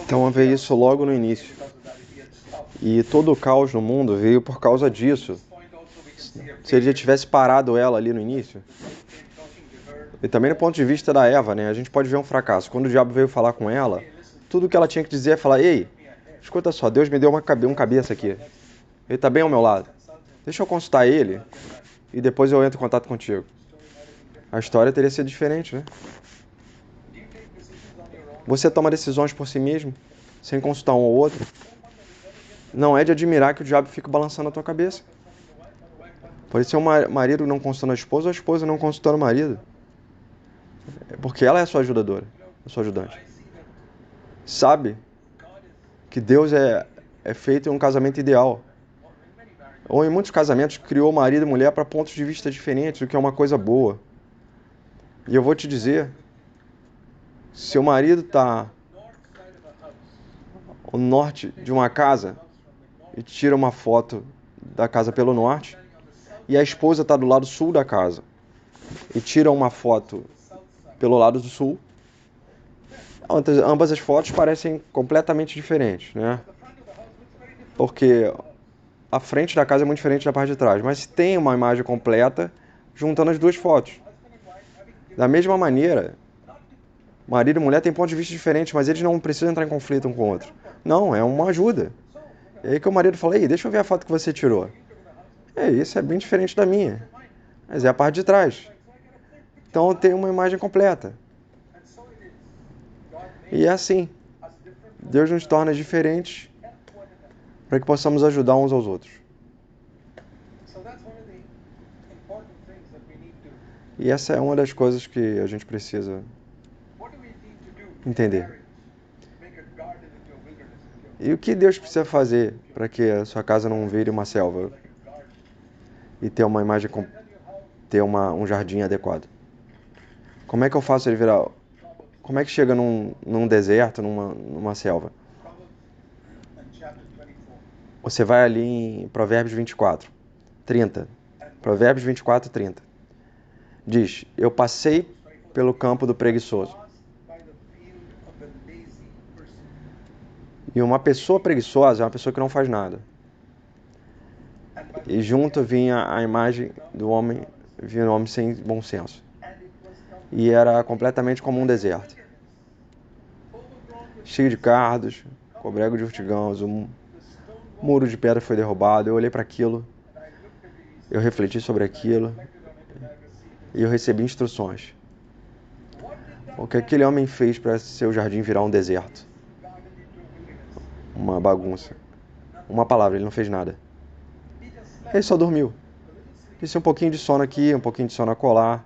Então veio isso logo no início. E todo o caos no mundo veio por causa disso. Se ele já tivesse parado ela ali no início. E também do ponto de vista da Eva, né? A gente pode ver um fracasso. Quando o diabo veio falar com ela, tudo que ela tinha que dizer é falar: ei, escuta só, Deus me deu um cabeça aqui. Ele está bem ao meu lado. Deixa eu consultar ele e depois eu entro em contato contigo. A história teria sido diferente, né? Você toma decisões por si mesmo, sem consultar um ou outro. Não é de admirar que o diabo fique balançando a tua cabeça. Pode ser um marido não consultando a esposa ou a esposa não consultando o marido. Porque ela é a sua ajudadora, a sua ajudante. Sabe que Deus é feito em um casamento ideal. Ou em muitos casamentos criou marido e mulher para pontos de vista diferentes, o que é uma coisa boa. E eu vou te dizer, se o marido está ao norte de uma casa e tira uma foto da casa pelo norte, e a esposa está do lado sul da casa e tira uma foto pelo lado do sul, ambas as fotos parecem completamente diferentes, né? Porque a frente da casa é muito diferente da parte de trás, mas tem uma imagem completa juntando as duas fotos. Da mesma maneira, marido e mulher têm pontos de vista diferentes, mas eles não precisam entrar em conflito um com o outro. Não, é uma ajuda. E aí que o marido fala: ei, deixa eu ver a foto que você tirou. Isso é bem diferente da minha, mas é a parte de trás. Então eu tenho uma imagem completa. E é assim. Deus nos torna diferentes para que possamos ajudar uns aos outros. E essa é uma das coisas que a gente precisa entender. E o que Deus precisa fazer para que a sua casa não vire uma selva e ter uma imagem, ter um jardim adequado? Como é que eu faço ele virar? Como é que chega num deserto, numa selva? Você vai ali em Provérbios 24, 30. Provérbios 24, 30. Diz: eu passei pelo campo do preguiçoso. E uma pessoa preguiçosa é uma pessoa que não faz nada. E junto vinha a imagem do homem, vinha um homem sem bom senso. E era completamente como um deserto. Cheio de cardos, cobrego de urtigãos, um muro de pedra foi derrubado. Eu olhei para aquilo, eu refleti sobre aquilo e eu recebi instruções. O que aquele homem fez para seu jardim virar um deserto? Uma bagunça. Uma palavra, ele não fez nada. Ele só dormiu. Disse um pouquinho de sono aqui, um pouquinho de sono acolá,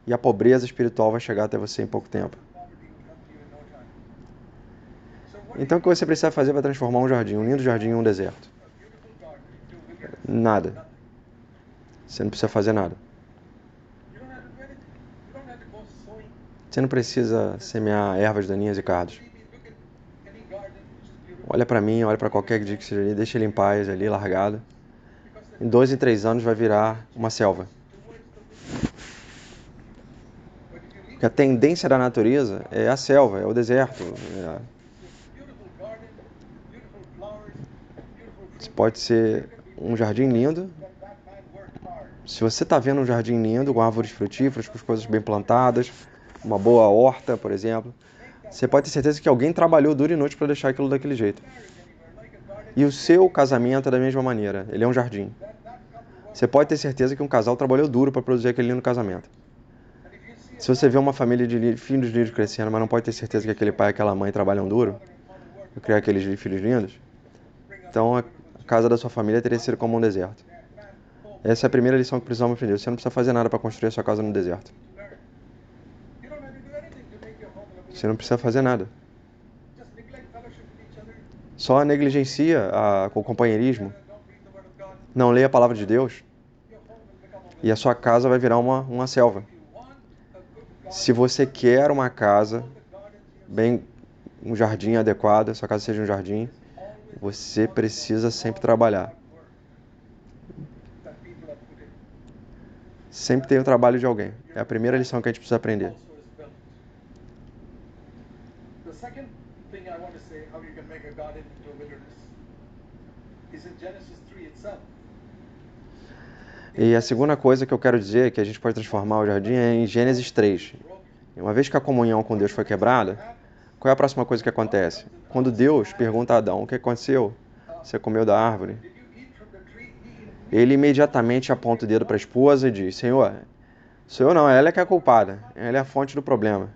e a pobreza espiritual vai chegar até você em pouco tempo. Então o que você precisa fazer para transformar um jardim, um lindo jardim, em um deserto? Nada. Você não precisa fazer nada. Você não precisa semear ervas daninhas e cardos. Olha para mim, olha para qualquer dia que seja ali, deixa ele em paz ali, largado. Em 2 e 3 anos vai virar uma selva. Porque a tendência da natureza é a selva, é o deserto. Pode ser um jardim lindo. Se você está vendo um jardim lindo, com árvores frutíferas, com as coisas bem plantadas, uma boa horta, por exemplo, você pode ter certeza que alguém trabalhou duro e noite para deixar aquilo daquele jeito. E o seu casamento é da mesma maneira. Ele é um jardim. Você pode ter certeza que um casal trabalhou duro para produzir aquele lindo casamento. Se você vê uma família de filhos lindos crescendo, mas não pode ter certeza que aquele pai e aquela mãe trabalham duro para criar aqueles filhos lindos, então a casa da sua família teria sido como um deserto. Essa é a primeira lição que precisamos aprender. Você não precisa fazer nada para construir a sua casa no deserto. Você não precisa fazer nada. Só negligencia o companheirismo. Não lê a palavra de Deus. E a sua casa vai virar uma selva. Se você quer uma casa, um jardim adequado, sua casa seja um jardim, você precisa sempre trabalhar. Sempre tem o trabalho de alguém. É a primeira lição que a gente precisa aprender. thing I want to say, how you can make a garden into a wilderness, is in Genesis 3 itself. E a segunda coisa que eu quero dizer que a gente pode transformar o jardim é em Gênesis 3. Uma vez que a comunhão com Deus foi quebrada, qual é a próxima coisa que acontece? Quando Deus pergunta a Adão o que aconteceu, você comeu da árvore, Did you eat from the tree? ele imediatamente aponta o dedo para a esposa e diz: Senhor, sou eu não, ela é que é a culpada, ela é a fonte do problema,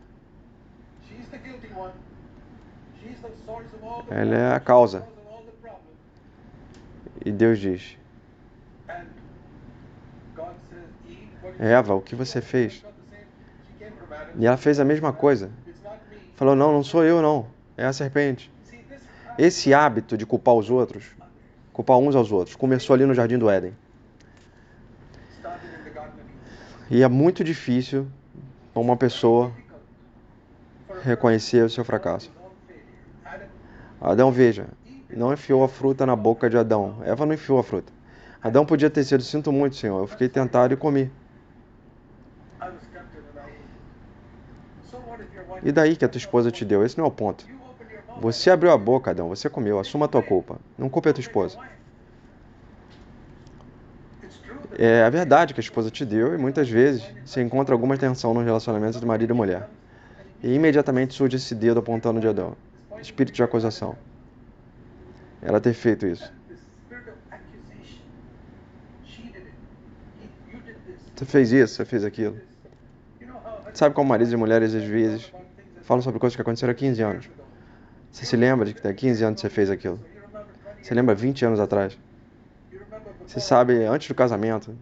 She's the guilty one. She's the source of all the ela é a problems. causa. She's the source of all the problems. E Deus diz: And God says, Eve, what did Eva, o que você fez? she got the same? She came from Adam. E ela fez a mesma coisa. It's not me. Falou: não, não sou eu não, é a serpente. See, this Esse hábito de culpar os outros, culpar uns aos outros, começou ali no Jardim do Éden. started in the Garden of Eden. E é muito difícil para uma pessoa For a reconhecer o seu fracasso. person's own failure. Adam, Adão, veja, não enfiou a fruta na boca de Adão. Eva não enfiou a fruta. Adão podia ter sido: sinto muito, Senhor, eu fiquei tentado e comi. I was tempted and I ate. So what if your wife E daí que a tua esposa te deu? Esse não é o ponto. you opened your mouth? Você abriu a boca, Adão, você comeu, assuma a tua culpa. Não culpe a tua esposa. It's true that É a verdade que a esposa te deu e muitas vezes se encontra alguma tensão nos relacionamentos de marido e mulher. E imediatamente surge esse dedo apontando de Adão. Espírito de acusação. Ela ter feito isso. the spirit of accusation. She did it. You did this. Você fez isso, você fez aquilo. You know how Sabe como maridos e mulheres às vezes falam sobre coisas que aconteceram há 15 anos. Você se lembra de que há 15 anos você fez aquilo. you remember 20 Você lembra 20 anos atrás. you remember before Você sabe, antes do casamento,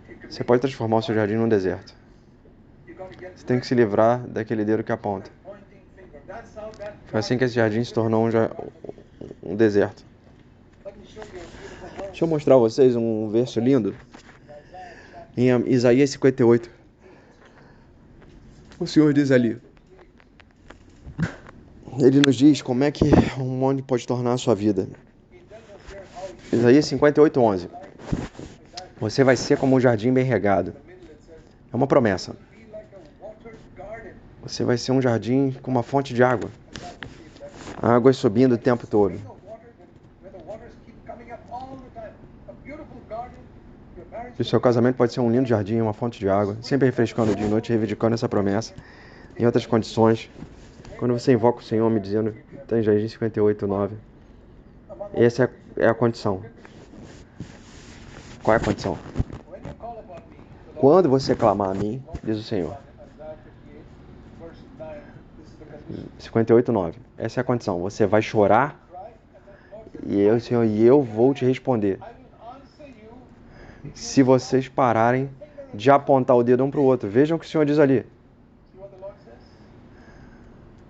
it could você be- pode transformar o seu jardim num deserto. you gotta get Você tem que se livrar daquele dedo que aponta. pointing finger. That's how that Foi assim que esse jardim se tornou um deserto. let me show you a beautiful verse. Deixa eu mostrar a vocês um verso lindo em Isaías 58. O Senhor diz ali. Ele nos diz como é que um monte pode tornar a sua vida. Isaías 58, 11. Você vai ser como um jardim bem regado. É uma promessa. Be like a watered garden. Você vai ser um jardim com uma fonte de água. Águas subindo o tempo todo. You know, water where the waters keep coming up all the time. A beautiful garden. Your marriage E o seu casamento pode ser um lindo jardim, uma fonte de água, sempre refrescando dia e noite, reivindicando essa promessa. Em outras condições, quando você invoca o Senhor me dizendo, está em Isaías 58, 9. Essa é a condição. Qual é a condição? when you call upon me, the Lord Quando você clamar a mim, diz o Senhor. Isaiah 58, verse 9, this is the condition. 58, 9. Essa é a condição. Você vai chorar Cry, and then the Lord says, Senhor, e eu vou te responder. I will answer you. Se vocês pararem de apontar o dedo um para o outro. Vejam o que o Senhor diz ali. See what the Lord says?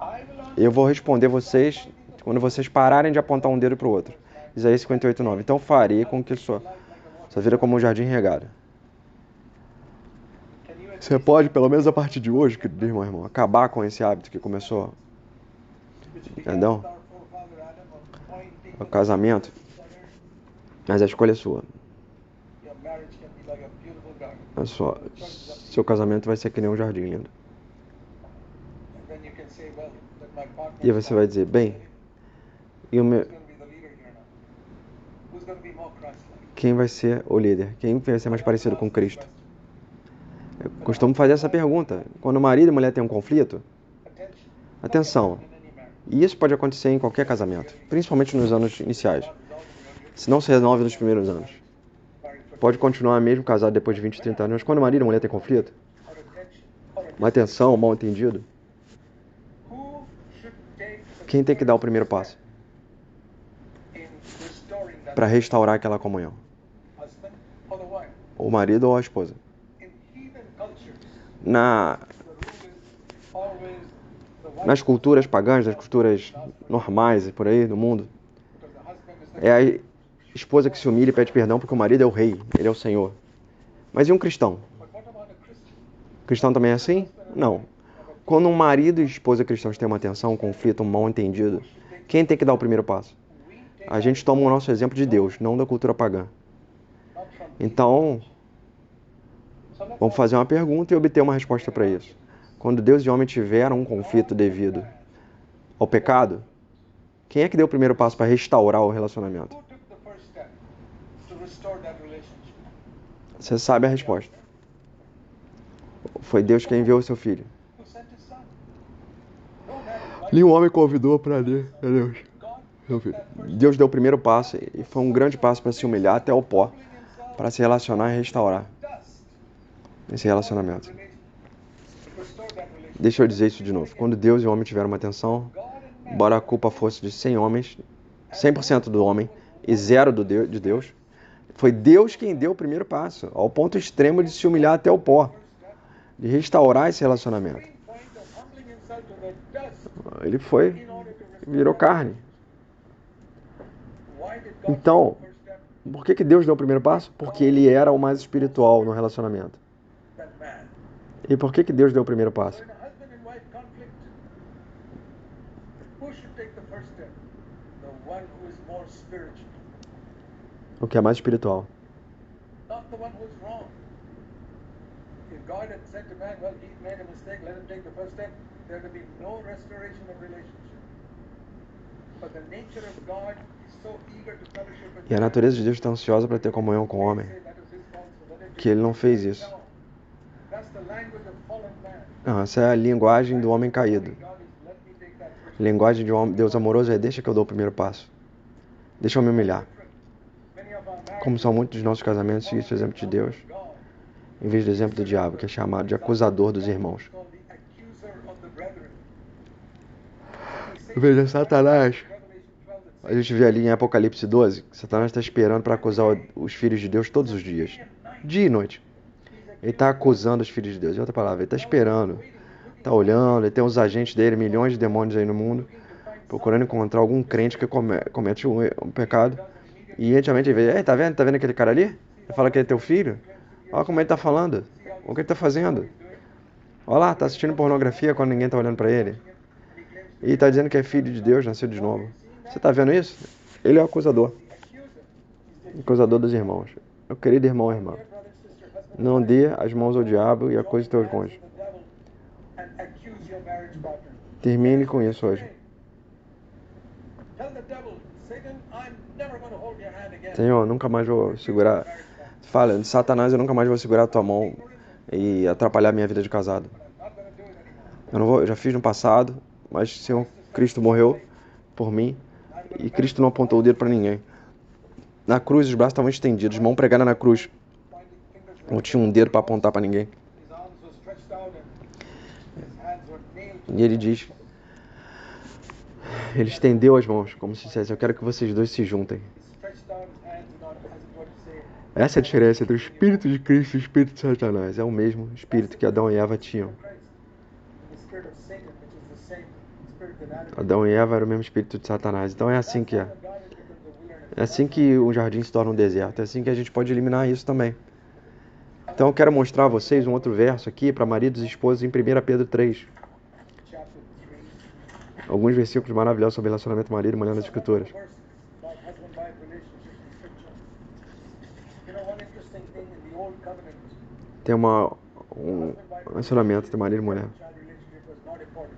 I will answer Eu vou responder vocês quando vocês pararem de apontar um dedo para o outro. Isaías 58, 9. Então farei com que sua vida como um jardim regado. Can you Você pode, pelo menos a partir de hoje, querido irmão, acabar com esse hábito que começou which began Adão, with our forefather Adam of pointing o casamento, mas a escolha é sua. your marriage can be like a beautiful garden. Seu casamento vai ser que nem um jardim lindo. And then you can say, well, that my partner E aí você vai dizer, bem, e o meu, who's going to be the leader here now? Who's going to be more Christ-like? quem vai ser o líder? Quem vai ser mais parecido com Cristo? Eu costumo fazer essa pergunta. Quando marido e mulher têm um conflito, Attention. atenção, In any marriage. e isso pode acontecer em qualquer casamento, principalmente nos anos iniciais. Se não se resolve nos primeiros anos. Married for Pode continuar mesmo casado depois de 20, 30 anos, mas quando marido e mulher têm conflito, or attention. Or uma tensão, um mal entendido, who should take the quem tem que dar o primeiro passo in restoring that para restaurar aquela comunhão? husband or the wife? O marido ou a esposa? In heathen cultures, Na, the rule is always the wife nas culturas pagãs, nas culturas normais e por aí do mundo, because the husband is the é a esposa que se humilha e pede perdão porque o marido é o rei, ele é o Senhor. Mas e um cristão? But what about a Christian? O cristão também é assim? Não. Quando um marido e esposa cristãos têm uma tensão, um conflito, um mal entendido, quem tem que dar o primeiro passo? We take A gente toma o nosso exemplo de Deus, não da cultura pagã. not from Então, so let's vamos fazer uma pergunta e obter uma resposta para isso. Quando Deus e homem tiveram um conflito devido ao pecado, quem é que deu o primeiro passo para restaurar o relacionamento? Who took the first step to restore that relationship? Você sabe a resposta. Foi Deus quem enviou o seu filho. Who sent his son? No man invited Nenhum homem convidou para Deus. God. Seu filho. Deus deu o primeiro passo e foi um grande passo para se humilhar até o pó, para se relacionar e restaurar Dust. esse relacionamento. To restore that relationship. Deixa eu dizer isso de novo. Quando Deus e o homem tiveram uma tensão, God and man. embora a culpa fosse de 100 homens, 100% do homem e 0 de Deus, foi Deus quem deu o primeiro passo, ao ponto extremo de se humilhar até o pó, de restaurar esse relacionamento. Main point of humbling himself to the dust Ele foi in order to e restore. virou carne. Why did God Então, take the first step? por que Deus deu o primeiro passo? Porque ele era o mais espiritual no relacionamento. That man. E por que Deus deu o primeiro So passo? in a husband and wife conflict, who should take the first step? The one who is more spiritual, O que é mais espiritual. not the one who's wrong. If God had said to man, well, he made a mistake, let him take the first step, there would be no restoration of relationship. But the nature of God is so eager to fellowship with E a man, natureza de Deus está ansiosa para ter comunhão com o homem, say that was his fault, so let him que ele não fez isso. No. That's the language of fallen man. Não, essa é a linguagem do homem caído. God is, let me take that first A linguagem de um Deus amoroso é: deixa que eu dou o primeiro passo. Deixa eu me humilhar. step. Many of our Como são muitos dos nossos casamentos, siga esse exemplo de Deus, God em vez do exemplo do diabo, que é chamado de acusador dos irmãos. called the accuser of the brethren. Veja, Satanás. Revelation 12 it A gente vê ali em Apocalipse 12 que Satanás está esperando para acusar os filhos de Deus todos os dias, dia e noite. Ele está acusando os filhos de Deus. Em outra palavra, ele está esperando, está olhando, ele tem os agentes dele, milhões de demônios aí no mundo, procurando encontrar algum crente que comete um pecado. E intimamente ele vê: ei, tá vendo aquele cara ali? Ele fala que é teu filho? Olha como ele está falando, o que ele está fazendo. Olha lá, está assistindo pornografia quando ninguém está olhando para ele. E está dizendo que é filho de Deus, nascido de novo. Você está vendo isso? Ele é o acusador. Acusador dos irmãos. Meu querido irmão e irmã, não dê as mãos ao diabo e acuse teus cônjuges. and accuse your marriage partner. Termine com isso hoje. Tell the devil, Satan, I'm never going to hold your hand again. Senhor, nunca mais vou segurar. Fala, Satanás, eu nunca mais vou segurar a tua mão e atrapalhar minha vida de casado. I'm not going to do it anymore. Eu já fiz no passado, mas Senhor, Cristo morreu por mim e Cristo não apontou o dedo para ninguém. Na cruz, os braços estavam estendidos, mão pregada na cruz. Finding fingers Não tinha um dedo para apontar para ninguém. his arms were stretched out and his hands were nailed to E ele diz, ele estendeu as mãos, como se dissesse: eu quero que vocês dois se juntem. he stretched out his hands in order, as it were to say, Essa é a diferença entre o Espírito de Cristo e o Espírito de Satanás. É o mesmo Espírito que Adão e Eva tinham. Christ. And the spirit of Satan, which is the same spirit that Adam Adão e Eva eram o mesmo Espírito de Satanás. Então é assim que é. God has become the wilderness. É assim que o jardim se torna um deserto. É assim que a gente pode eliminar isso também. Então eu quero mostrar a vocês um outro verso aqui para maridos e esposas em 1 Pedro 3. Chapter 3. Alguns versículos maravilhosos sobre relacionamento marido e mulher nas escrituras. Verses about husband-wife relationships in Scripture. You know, one interesting thing in the Old Covenant, Tem um relacionamento entre marido e mulher. child relationship was not important.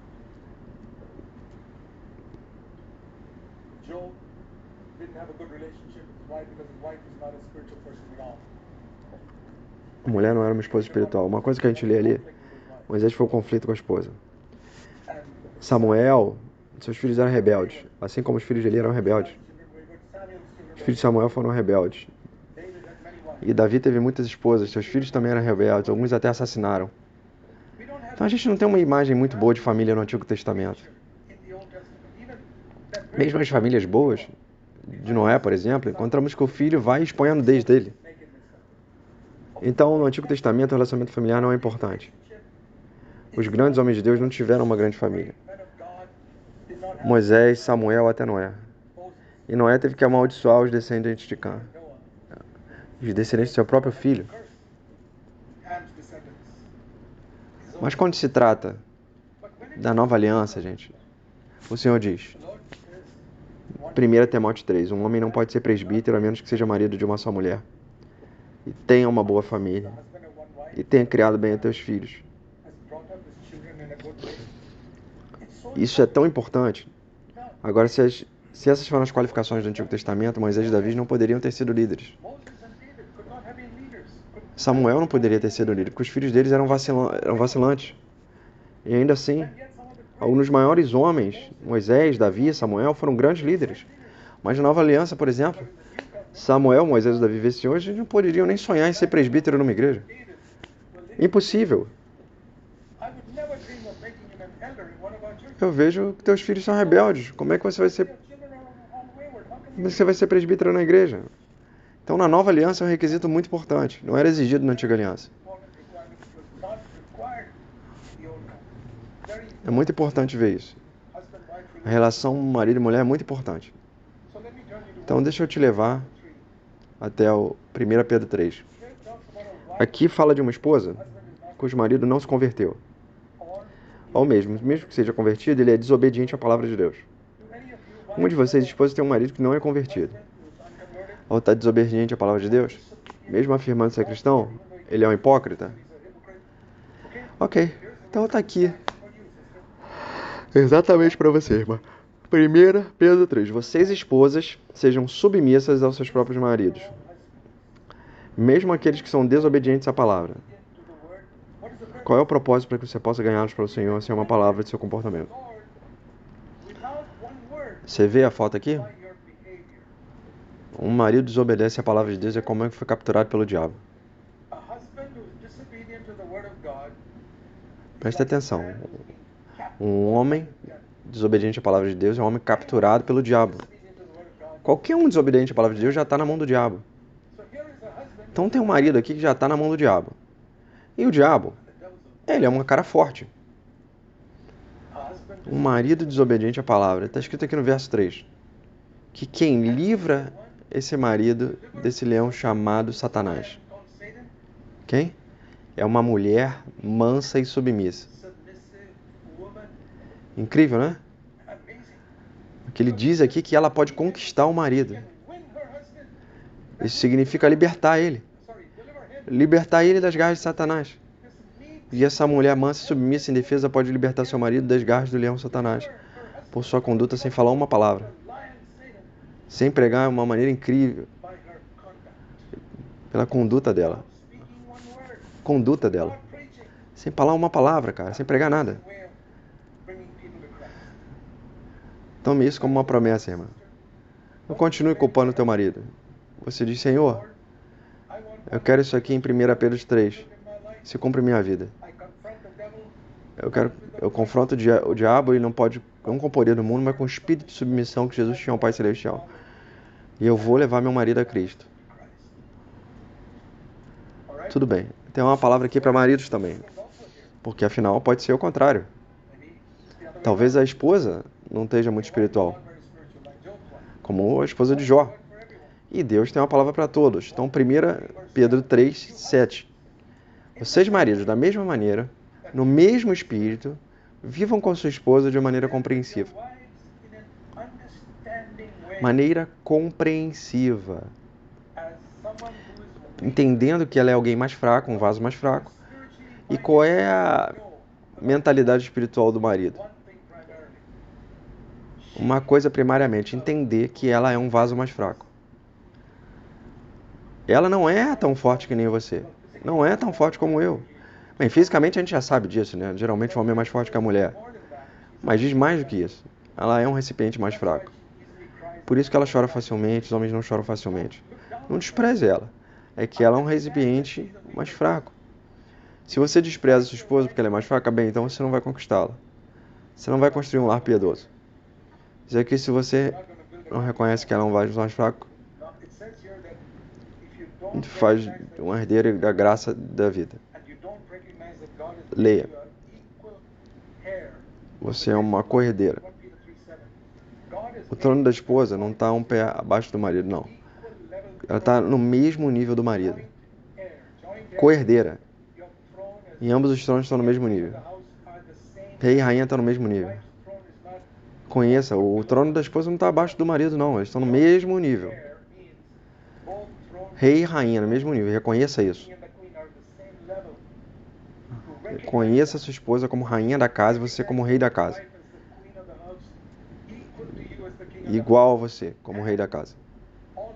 Job didn't have a good relationship with his wife because his wife was not a spiritual person at all. A mulher não era uma esposa espiritual. Uma coisa que a gente lê ali, Moisés foi um conflito com a esposa. And Samuel, seus filhos eram rebeldes, assim como os filhos de Eli eram rebeldes. Os filhos de Samuel foram rebeldes. David had many wives. E Davi teve muitas esposas, seus filhos também eram rebeldes, alguns até assassinaram. We don't have Então a gente não tem uma imagem muito boa de família no Antigo Testamento. in the Old Testament. Even that Mesmo as famílias boas, de Noé, por exemplo, encontramos que o filho vai e expõe a nudez dele. nakedness. Então, no Antigo Testamento, o relacionamento familiar não é importante. Os grandes homens de Deus não tiveram uma grande família. Men of God did not have Moisés, Samuel até Noé. Moses, E Noé teve que amaldiçoar os descendentes de Cã, Noah, os descendentes do seu próprio filho. curse Ham's descendants. Mas quando se trata But when it da nova aliança, gente, o Senhor diz, the Lord says, 1 Timóteo 3, um homem não pode ser presbítero a menos que seja marido de uma só mulher. E tenha uma boa família. husband of one wife E tenha criado bem os teus filhos. has brought up his children Isso é tão importante. Agora, se essas foram as qualificações do Antigo Testamento, Moisés e Davi não poderiam ter sido líderes. Samuel não poderia ter sido líder, porque os filhos deles eram vacilantes. E ainda assim, alguns dos maiores homens, Moisés, Davi, Samuel, foram grandes líderes. Mas na Nova Aliança, por exemplo, Samuel, Moisés e Davi vivessem hoje, não poderiam nem sonhar em ser presbítero numa igreja. Impossível. Eu vejo que teus filhos são rebeldes. Como é que você vai ser presbítero na igreja? Então, na Nova Aliança é um requisito muito importante. Não era exigido na Antiga Aliança. É muito importante ver isso. A relação marido e mulher é muito importante. Então, deixa eu te levar até o 1 Pedro 3. Aqui fala de uma esposa cujo marido não se converteu. Ou mesmo que seja convertido, ele é desobediente à palavra de Deus. Um de vocês, esposa, tem um marido que não é convertido. Ou está desobediente à palavra de Deus? Mesmo afirmando ser cristão, ele é um hipócrita? Ok, então está aqui. Exatamente para você, irmã. 1 Pedro 3. Vocês, esposas, sejam submissas aos seus próprios maridos, mesmo aqueles que são desobedientes à palavra. Qual é o propósito para que você possa ganhá-los para o Senhor sem uma palavra de seu comportamento? Você vê a foto aqui? Um marido desobedece à palavra de Deus, é como é que foi capturado pelo diabo. Preste atenção. Um homem desobediente à palavra de Deus é um homem capturado pelo diabo. Qualquer um desobediente à palavra de Deus já está na mão do diabo. Então tem um marido aqui que já está na mão do diabo. E o diabo, ele é uma cara forte. Um marido desobediente à palavra. Está escrito aqui no verso 3. Que quem livra esse marido desse leão chamado Satanás? Quem? É uma mulher mansa e submissa. Incrível, né? Porque ele diz aqui que ela pode conquistar o marido. Isso significa libertar ele. Libertar ele das garras de Satanás. E essa mulher mansa e submissa em defesa pode libertar seu marido das garras do leão Satanás. Por sua conduta sem falar uma palavra. Sem pregar uma maneira incrível. Pela conduta dela. Conduta dela. Sem falar uma palavra, cara. Sem pregar nada. Tome isso como uma promessa, irmã. Não continue culpando o teu marido. Você diz, Senhor, eu quero isso aqui em 1 Pedro 3. Se cumpre minha vida. Eu confronto o diabo e não com o poder do mundo, mas com o espírito de submissão que Jesus tinha ao Pai Celestial. E eu vou levar meu marido a Cristo. Tudo bem. Tem uma palavra aqui para maridos também. Porque afinal pode ser o contrário. Talvez a esposa não esteja muito espiritual. Como a esposa de Jó. E Deus tem uma palavra para todos. Então 1 Pedro 3, 7. Vocês, maridos, da mesma maneira, no mesmo espírito, vivam com sua esposa de maneira compreensiva. Maneira compreensiva. Entendendo que ela é alguém mais fraco, um vaso mais fraco. E qual é a mentalidade espiritual do marido? Uma coisa primariamente, entender que ela é um vaso mais fraco. Ela não é tão forte que nem você. Não é tão forte como eu. Bem, fisicamente a gente já sabe disso, né? Geralmente o homem é mais forte que a mulher. Mas diz mais do que isso. Ela é um recipiente mais fraco. Por isso que ela chora facilmente, os homens não choram facilmente. Não despreze ela. É que ela é um recipiente mais fraco. Se você despreza sua esposa porque ela é mais fraca, bem, então você não vai conquistá-la. Você não vai construir um lar piedoso. Diz aqui, se você não reconhece que ela é um vaso mais fraco, faz um herdeiro da graça da vida. Leia. Você é uma co-herdeira. O trono da esposa não está um pé abaixo do marido, não. Ela está no mesmo nível do marido. Co-herdeira. E ambos os tronos estão no mesmo nível. Rei e rainha estão no mesmo nível. Conheça, o trono da esposa não está abaixo do marido, não. Eles estão no mesmo nível. Rei e rainha no mesmo nível. Reconheça isso. Conheça sua esposa como rainha da casa e você como rei da casa. igual a você, como rei da casa.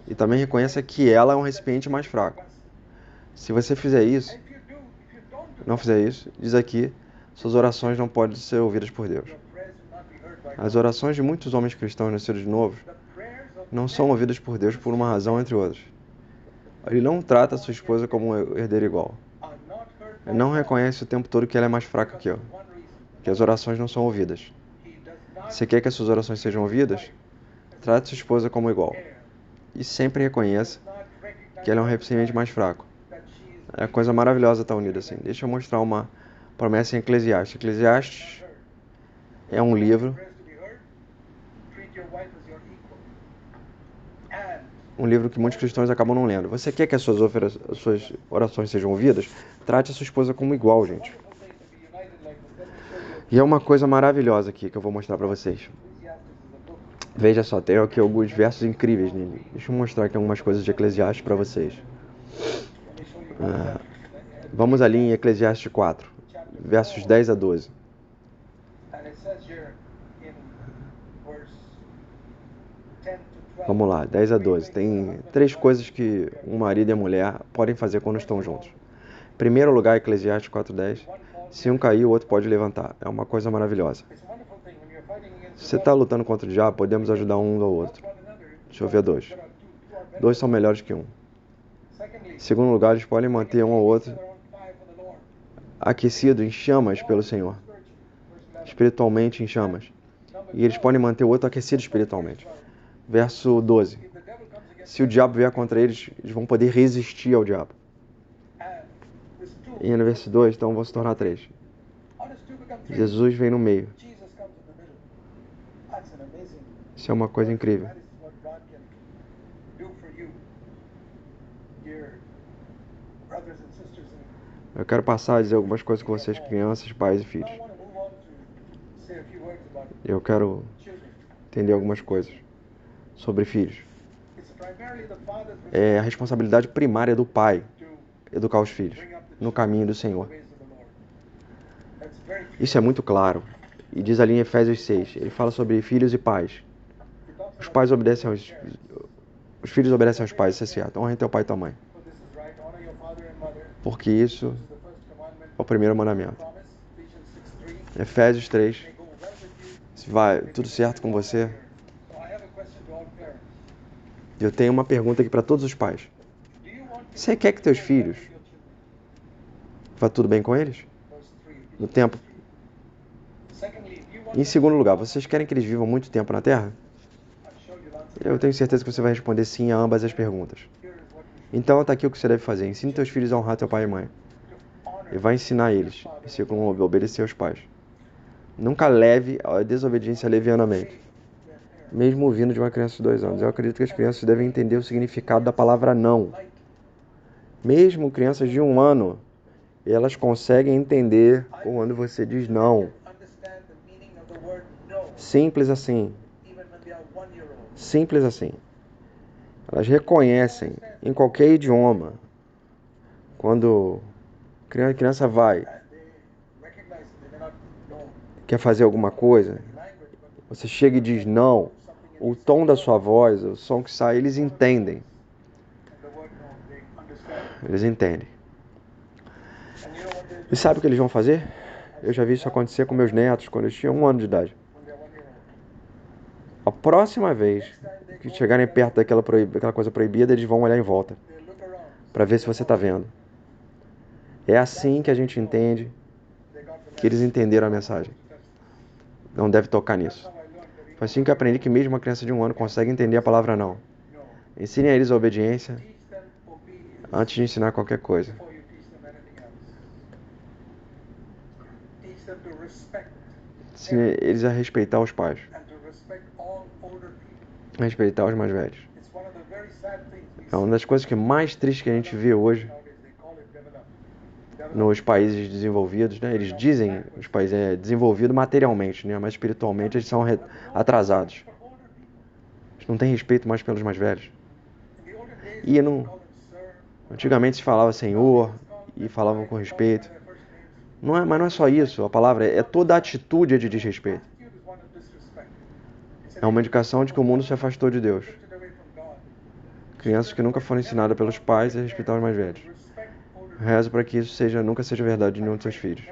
E também reconheça que ela é um recipiente mais fraco. Se você fizer isso, não fizer isso, diz aqui, suas orações não podem ser ouvidas por Deus. As orações de muitos homens cristãos nascidos de novo não são ouvidas por Deus por uma razão entre outras. Ele não trata sua esposa como um herdeiro igual. Ele não reconhece o tempo todo que ela é mais fraca que eu, que as orações não são ouvidas. Você quer que as suas orações sejam ouvidas? Trate sua esposa como igual. E sempre reconheça que ela é um recipiente mais fraco. É coisa maravilhosa estar unido assim. Deixa eu mostrar uma promessa em Eclesiastes. Eclesiastes é um livro que muitos cristãos acabam não lendo. Você quer que as suas orações sejam ouvidas? Trate a sua esposa como igual, gente. E é uma coisa maravilhosa aqui que eu vou mostrar para vocês. Veja só, tem aqui alguns versos incríveis nele. Deixa eu mostrar aqui algumas coisas de Eclesiastes para vocês. Vamos ali em Eclesiastes 4, versos 10 a 12. Vamos lá, 10 a 12. Tem 3 coisas que um marido e a mulher podem fazer quando estão juntos. Em primeiro lugar, Eclesiastes 4:10. Se um cair, o outro pode levantar. É uma coisa maravilhosa. Se você está lutando contra o diabo, podemos ajudar um ao outro. Deixa eu ver 2. 2 são melhores que um. Em segundo lugar, eles podem manter um ao outro aquecido em chamas pelo Senhor. Espiritualmente em chamas. E eles podem manter o outro aquecido espiritualmente. Verso 12. Se o diabo vier contra eles, eles vão poder resistir ao diabo. E no verso 2, então vão se tornar 3. Jesus vem no meio. Isso é uma coisa incrível. Eu quero passar a dizer algumas coisas com vocês, crianças, pais e filhos. Eu quero entender algumas coisas sobre filhos. É a responsabilidade primária do pai educar os filhos no caminho do Senhor. Isso é muito claro. E diz ali em Efésios 6, ele fala sobre filhos e pais. Os filhos obedecem aos pais, isso é certo. Honra teu pai e tua mãe. Porque isso é o primeiro mandamento. Efésios 3. Se vai tudo certo com você? Eu tenho uma pergunta aqui para todos os pais. Você quer que teus filhos vá tudo bem com eles? No tempo? Em segundo lugar, vocês querem que eles vivam muito tempo na Terra? Eu tenho certeza que você vai responder sim a ambas as perguntas. Então está aqui o que você deve fazer. Ensine teus filhos a honrar teu pai e mãe. E vai ensinar eles, assim como obedecer aos pais. Nunca leve a desobediência levianamente. Mesmo vindo de uma criança de 2 anos. Eu acredito que as crianças devem entender o significado da palavra não. Mesmo crianças de 1 ano, elas conseguem entender quando você diz não. Simples assim. Simples assim. Elas reconhecem em qualquer idioma. Quando a criança quer fazer alguma coisa, você chega e diz não, o tom da sua voz, o som que sai, eles entendem. Eles entendem. E sabe o que eles vão fazer? Eu já vi isso acontecer com meus netos quando eles tinham 1 ano de idade. A próxima vez que chegarem perto daquela coisa proibida, eles vão olhar em volta para ver se você está vendo. É assim que a gente entende que eles entenderam a mensagem. Não deve tocar nisso. Foi assim que eu aprendi que mesmo uma criança de 1 ano consegue entender a palavra não. Ensine a eles a obediência antes de ensinar qualquer coisa. Ensine eles a respeitar os pais. Respeitar os mais velhos. É uma das coisas que mais triste que a gente vê hoje nos países desenvolvidos, né? Eles dizem os países desenvolvidos materialmente, né? Mas espiritualmente eles são atrasados. Eles não têm respeito mais pelos mais velhos. E antigamente se falava Senhor e falavam com respeito. Mas não é só isso. A palavra é toda atitude de desrespeito. É uma indicação de que o mundo se afastou de Deus. Crianças que nunca foram ensinadas pelos pais a respeitar os mais velhos. Rezo para que isso nunca seja verdade de nenhum dos seus filhos.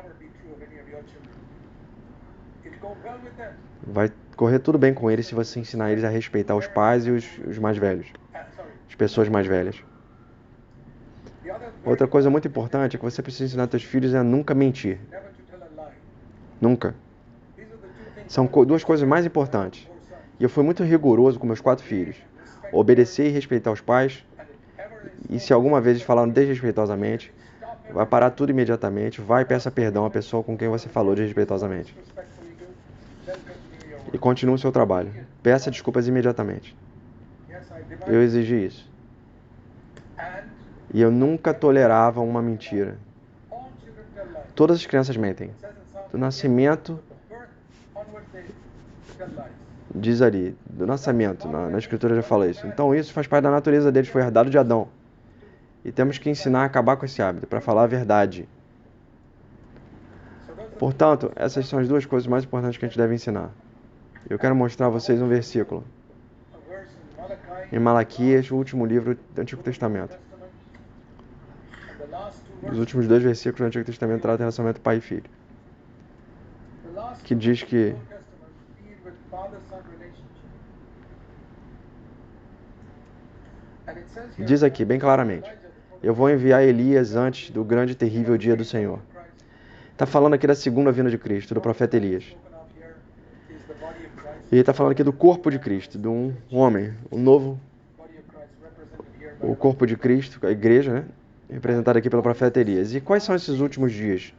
Vai correr tudo bem com eles se você ensinar eles a respeitar os pais e os mais velhos, as pessoas mais velhas. Outra coisa muito importante é que você precisa ensinar seus filhos a nunca mentir. Nunca. São duas coisas mais importantes. E eu fui muito rigoroso com meus 4 filhos. Obedecer e respeitar os pais. E se alguma vez eles falaram desrespeitosamente, vai parar tudo imediatamente. Vai e peça perdão à pessoa com quem você falou desrespeitosamente. E continue o seu trabalho. Peça desculpas imediatamente. Eu exigi isso. E eu nunca tolerava uma mentira. Todas as crianças mentem. Do nascimento, diz ali, do nascimento, na escritura já fala isso. Então isso faz parte da natureza deles, foi herdado de Adão. E temos que ensinar a acabar com esse hábito, para falar a verdade. Portanto, essas são as duas coisas mais importantes que a gente deve ensinar. Eu quero mostrar a vocês um versículo. Em Malaquias, o último livro do Antigo Testamento. Os últimos 2 versículos do Antigo Testamento tratam relacionamento pai e filho. Que diz que diz aqui, bem claramente, eu vou enviar Elias antes do grande e terrível dia do Senhor. Está falando aqui da segunda vinda de Cristo, do profeta Elias. E ele está falando aqui do corpo de Cristo, de um homem, um novo, o corpo de Cristo, a igreja, né? Representado aqui pelo profeta Elias. E quais são esses últimos dias?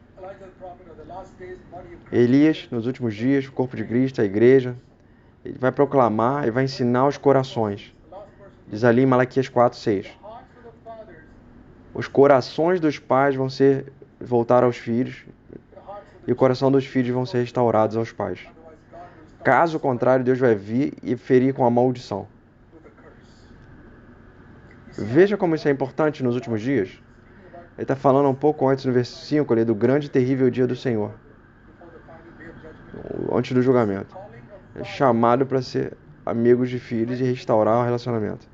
Elias, nos últimos dias, o corpo de Cristo, a igreja, ele vai proclamar e vai ensinar os corações. Diz ali em Malaquias 4:6. Os corações dos pais vão voltar aos filhos e o coração dos filhos vão ser restaurados aos pais. Caso contrário, Deus vai vir e ferir com a maldição. Veja como isso é importante nos últimos dias. Ele está falando um pouco antes, no versículo 5, ali, do grande e terrível dia do Senhor. Antes do julgamento. É chamado para ser amigos de filhos e restaurar o relacionamento.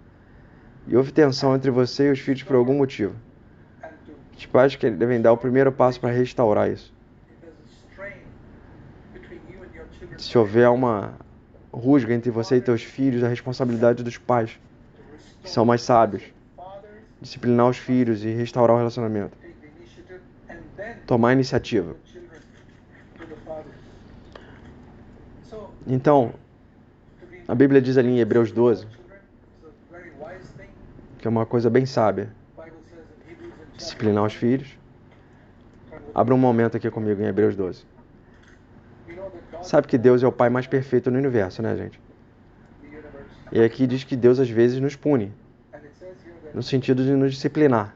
E houve tensão entre você e os filhos por algum motivo. Os pais que devem dar o primeiro passo para restaurar isso. Se houver uma rusga entre você e teus filhos, a responsabilidade dos pais, que são mais sábios, disciplinar os filhos e restaurar o relacionamento. Tomar a iniciativa. Então, a Bíblia diz ali em Hebreus 12, que é uma coisa bem sábia, disciplinar os filhos. Abra um momento aqui comigo em Hebreus 12. Sabe que Deus é o Pai mais perfeito no universo, né, gente? E aqui diz que Deus às vezes nos pune, no sentido de nos disciplinar.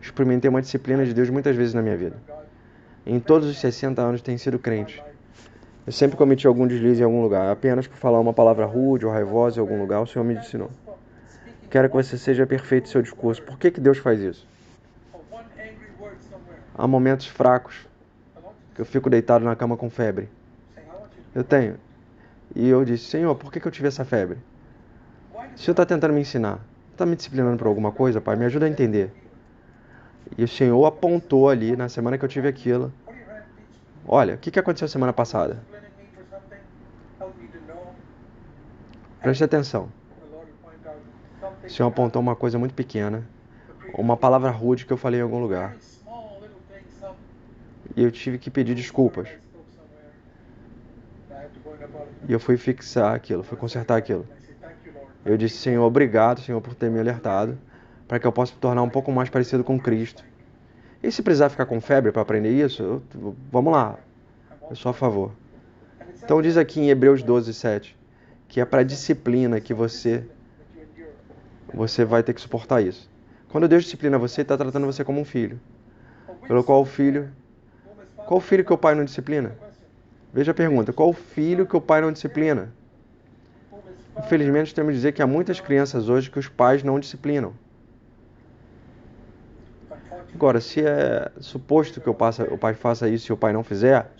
Experimentei uma disciplina de Deus muitas vezes na minha vida. Em todos os 60 anos tenho sido crente. Eu sempre cometi algum deslize em algum lugar, apenas por falar uma palavra rude ou raivosa em algum lugar, o Senhor me ensinou. Quero que você seja perfeito em seu discurso. Por que Deus faz isso? Há momentos fracos que eu fico deitado na cama com febre. Eu tenho. E eu disse, Senhor, por que eu tive essa febre? O Senhor está tentando me ensinar. Está me disciplinando por alguma coisa, Pai? Me ajuda a entender. E o Senhor apontou ali, na semana que eu tive aquilo. Olha, o que aconteceu semana passada? Preste atenção. O Senhor apontou uma coisa muito pequena, uma palavra rude que eu falei em algum lugar. E eu tive que pedir desculpas. E eu fui fixar aquilo, fui consertar aquilo. Eu disse, Senhor, obrigado, Senhor, por ter me alertado, para que eu possa me tornar um pouco mais parecido com Cristo. E se precisar ficar com febre para aprender isso, vamos lá. Eu sou a favor. Então diz aqui em Hebreus 12:7, que é para a disciplina que você vai ter que suportar isso. Quando Deus disciplina você, Ele está tratando você como um filho. Pelo qual qual filho que o pai não disciplina? Veja a pergunta, qual filho que o pai não disciplina? Infelizmente, temos que dizer que há muitas crianças hoje que os pais não disciplinam. Agora, se é suposto que o pai faça isso e o pai não fizer,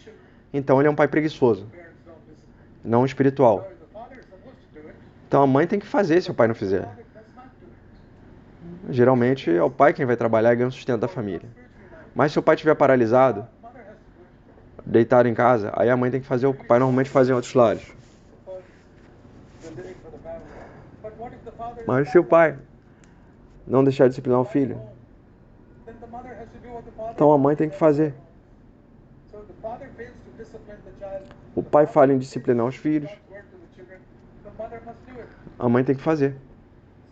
então ele é um pai preguiçoso. não espiritual. So the father is supposed to do it. Então a mãe tem que fazer se o pai não The fizer. father does not do it. Geralmente é o pai quem vai trabalhar e ganha o sustento da família. Spiritually minded. Mas se o pai estiver paralisado, Mother has to do it deitado em casa, aí a mãe tem que fazer o que o pai normalmente faz em outros lares. because they're living for the family. But what if the father is Mas se o pai não deixar de disciplinar o back at filho, home? Then the mother has to do what the father então a does. mãe tem que fazer. So the father fails to discipline the child. O The pai father falha em fails to disciplinar os teach filhos, God's word to the children. The mother must do it. a mãe tem que fazer.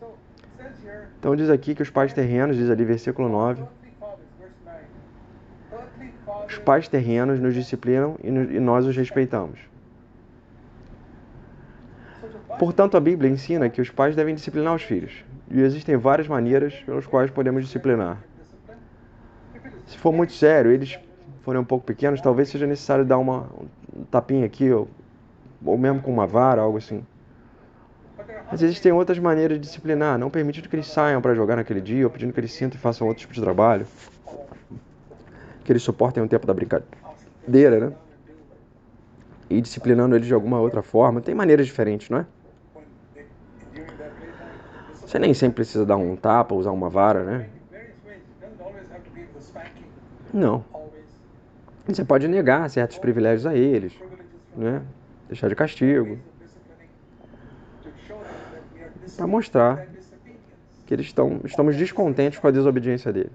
So it says here, Então diz aqui que os pais terrenos, diz ali versículo 9, earthly fathers, verse 9. Earthly fathers, os pais terrenos nos disciplinam e nós os respeitamos. so the Bible Portanto, a Bíblia ensina que os pais devem disciplinar os filhos. E existem várias maneiras pelas quais podemos disciplinar. discipline. If it is Se for muito sério, eles forem um pouco pequenos, talvez seja necessário dar um tapinha aqui, ou mesmo com uma vara, algo assim. but there are Mas other existem outras maneiras de disciplinar, não permitindo que eles saiam para jogar naquele dia, ou pedindo que eles sintam e façam outro tipo de trabalho, que eles suportem o tempo da brincadeira, né? E disciplinando eles de alguma outra forma. Tem maneiras diferentes, não é? when they, during their playtime, Você nem sempre precisa dar um tapa, usar uma vara, né? in various ways. It doesn't always have to be the spanking. Não. Always Você pode negar certos privilégios a eles, privileges from né? Deixar de castigo, ways of disciplining to show them that we are para disciplined mostrar their disobedience. que eles estamos descontentes com a desobediência dele.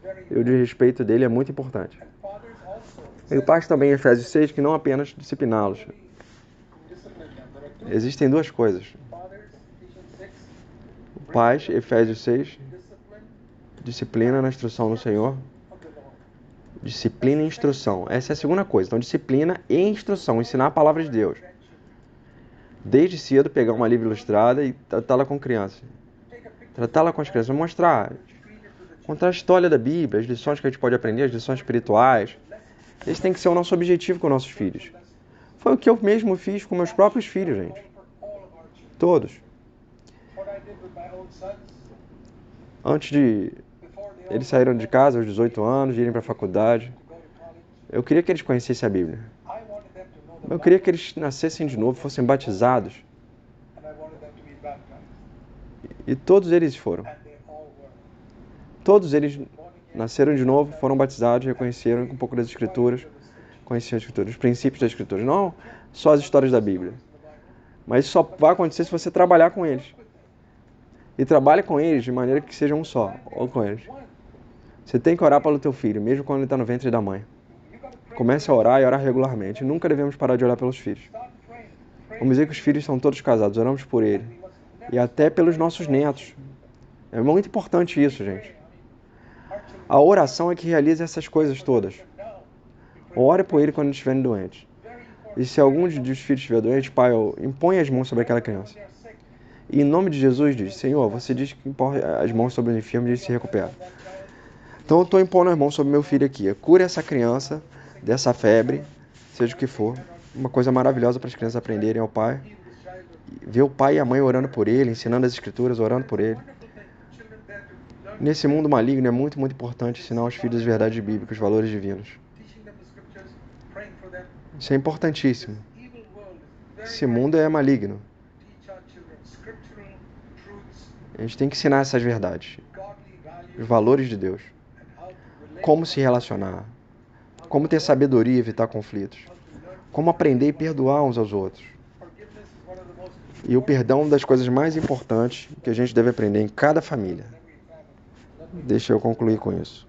Very E o desrespeito dele é muito importante. and fathers also E o pais também, em Efésios 6, que não apenas discipliná-los. discipline them. There are two Existem duas coisas. fathers, Ephesians 6, Pais, Efésios 6, discipline disciplina na instrução no Senhor. of the Lord. Disciplina e instrução. Essa é a segunda coisa. Então, disciplina e instrução. Ensinar a palavra de Deus. Desde cedo, pegar uma Bíblia ilustrada e tratá-la com criança. Take a picture, Tratá-la com as crianças. Mostrar. feed it to the children. Contar a história da Bíblia, as lições que a gente pode aprender, as lições espirituais. Esse tem que ser o nosso objetivo com nossos filhos. Foi o que eu mesmo fiz com meus próprios filhos, gente. For all of our children. Todos. What I did with my own sons Antes de before they all eles saíram de casa aos 18 anos, de irem para a faculdade, go to college, eu queria que eles conhecessem a Bíblia. I wanted them to know the Eu queria que eles nascessem de novo, fossem batizados. Bible, and I wanted them to be baptized. E todos eles foram. And they all were. Todos eles Born again, nasceram de novo, foram batizados, reconheceram um pouco das Escrituras, conheciam as Escrituras, os princípios das Escrituras. Não só as histórias da Bíblia. Mas isso só vai acontecer se você trabalhar com eles. E trabalhe com eles de maneira que sejam um só, ou com eles. Você tem que orar pelo teu filho, mesmo quando ele está no ventre da mãe. You gotta pray. Comece a orar e orar regularmente. Nunca devemos parar de orar pelos filhos. Start praying. Pray. Vamos dizer que os filhos são todos casados, oramos por ele. We must E até pelos nossos netos. É muito importante isso, gente. our children A oração é que realiza essas coisas todas. now. Ore por ele quando estiverem doentes. Very important. E se algum dos filhos estiver doente, pai, impõe as mãos sobre aquela criança. They are sick. E em nome de Jesus diz, Senhor, você diz que impõe as mãos sobre os enfermos e eles se recuperam. Então eu estou impondo as mãos sobre meu filho aqui. Cure essa criança dessa febre, seja o que for. Uma coisa maravilhosa para as crianças aprenderem ao pai. Heal this child with Ver o pai e a mãe orando por ele, ensinando as escrituras, orando por ele. wonderful thing. Children there to learn, Nesse mundo maligno é muito, muito importante ensinar aos filhos as verdades bíblicas, os valores divinos. teaching them the scriptures, praying for them. Isso é importantíssimo. Evil world is very Esse mundo é maligno. teach our children scriptural truths, A gente tem que ensinar essas verdades, godly os values, valores de Deus. and how to relate, Como se relacionar, como ter sabedoria e evitar conflitos, how to learn. como aprender e perdoar uns aos outros. Forgiveness is one of the most E o perdão é uma das coisas mais importantes que a gente deve aprender em cada família. every family. Let me Deixa eu concluir com isso.